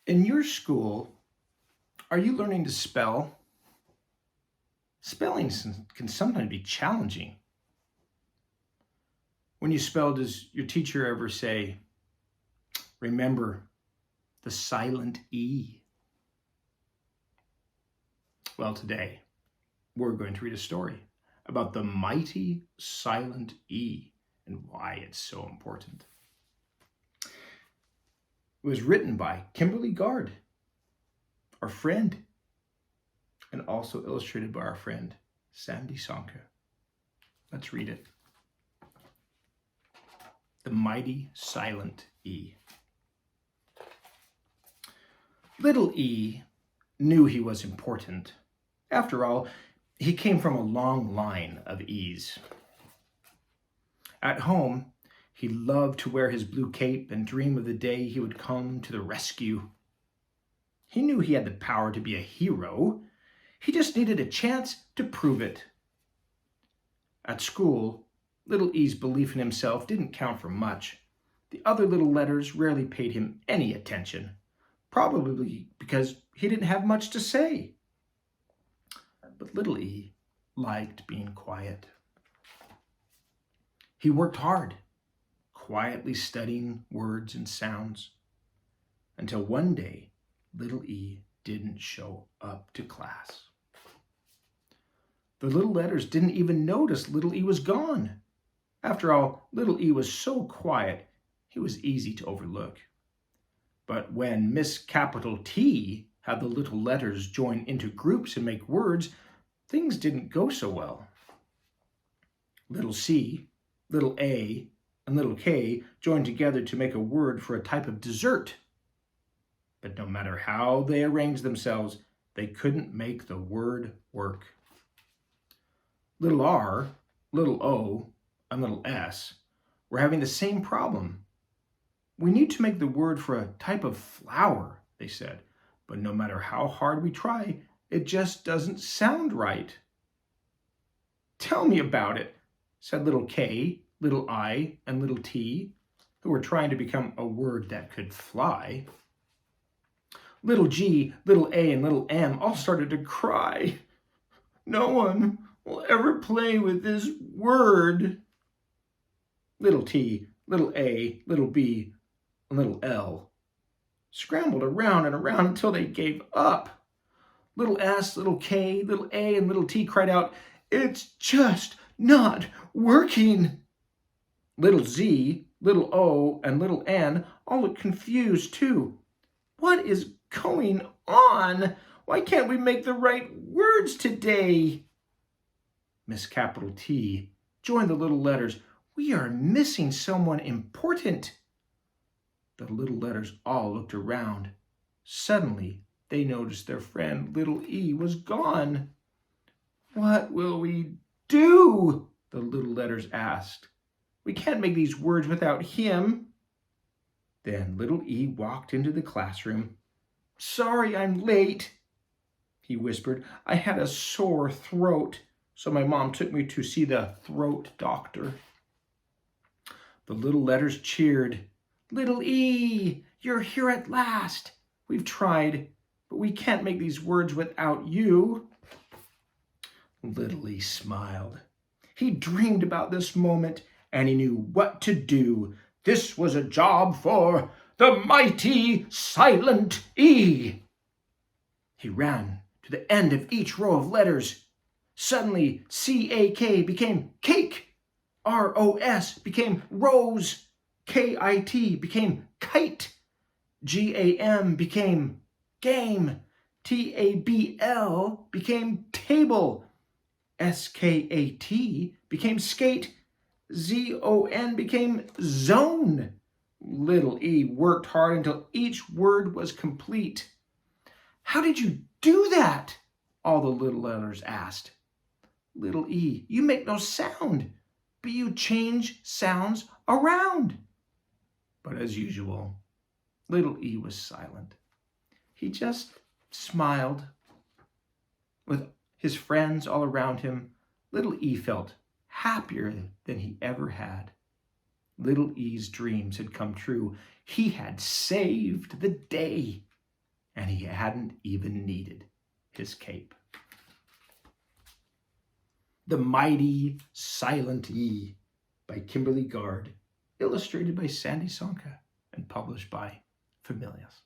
In your school, are you learning to spell? Spelling can sometimes be challenging. When you spell, does your teacher ever say, remember the silent E? Well, today we're going to read a story about the mighty silent E and why it's so important. It was written by Kimberly Gard, our friend, and also illustrated by our friend Sandy Sonka. Let's read it. The mighty silent E. Little E knew he was important. After all, he came from a long line of E's. At home, he loved to wear his blue cape and dream of the day he would come to the rescue. He knew he had the power to be a hero. He just needed a chance to prove it. At school, little E's belief in himself didn't count for much. The other little letters rarely paid him any attention, probably because he didn't have much to say. But little E liked being quiet. He worked hard, quietly studying words and sounds, until one day, little E didn't show up to class. The little letters didn't even notice little E was gone. After all, little E was so quiet, he was easy to overlook. But when Miss Capital T had the little letters join into groups and make words, things didn't go so well. Little C, little A, and little K joined together to make a word for a type of dessert. But no matter how they arranged themselves, they couldn't make the word work. Little R, little O, and little S were having the same problem. We need to make the word for a type of flower, they said, but no matter how hard we try, it just doesn't sound right. Tell me about it, said little K, little I, and little T, who were trying to become a word that could fly. Little G, little A, and little M all started to cry. No one will ever play with this word. Little T, little A, little B, and little L scrambled around and around until they gave up. Little S, little K, little A, and little T cried out, "It's just not working." Little Z, little O, and little N all looked confused too. What is going on? Why can't we make the right words today? Miss Capital T joined the little letters. We are missing someone important. The little letters all looked around. Suddenly, they noticed their friend little E was gone. What will we do? The little letters asked. We can't make these words without him. Then little E walked into the classroom. Sorry I'm late, he whispered. I had a sore throat, so my mom took me to see the throat doctor. The little letters cheered. Little E, you're here at last. We've tried, but we can't make these words without you. Little E smiled. He dreamed about this moment, and he knew what to do. This was a job for the mighty silent E. He ran to the end of each row of letters. Suddenly, C-A-K became cake. R-O-S became rose. K-I-T became kite. G-A-M became game. T-A-B-L became table. S-K-A-T became skate. Z-O-N became zone. Little E worked hard until each word was complete. How did you do that? All the little letters asked. Little E, you make no sound, but you change sounds around. But as usual, little E was silent. He just smiled. With his friends all around him, little E felt happier than he ever had. Little E's dreams had come true. He had saved the day. and he hadn't even needed his cape. The Mighty Silent Ye by Kimberly Gard, illustrated by Sandy Sonka, and published by Familius.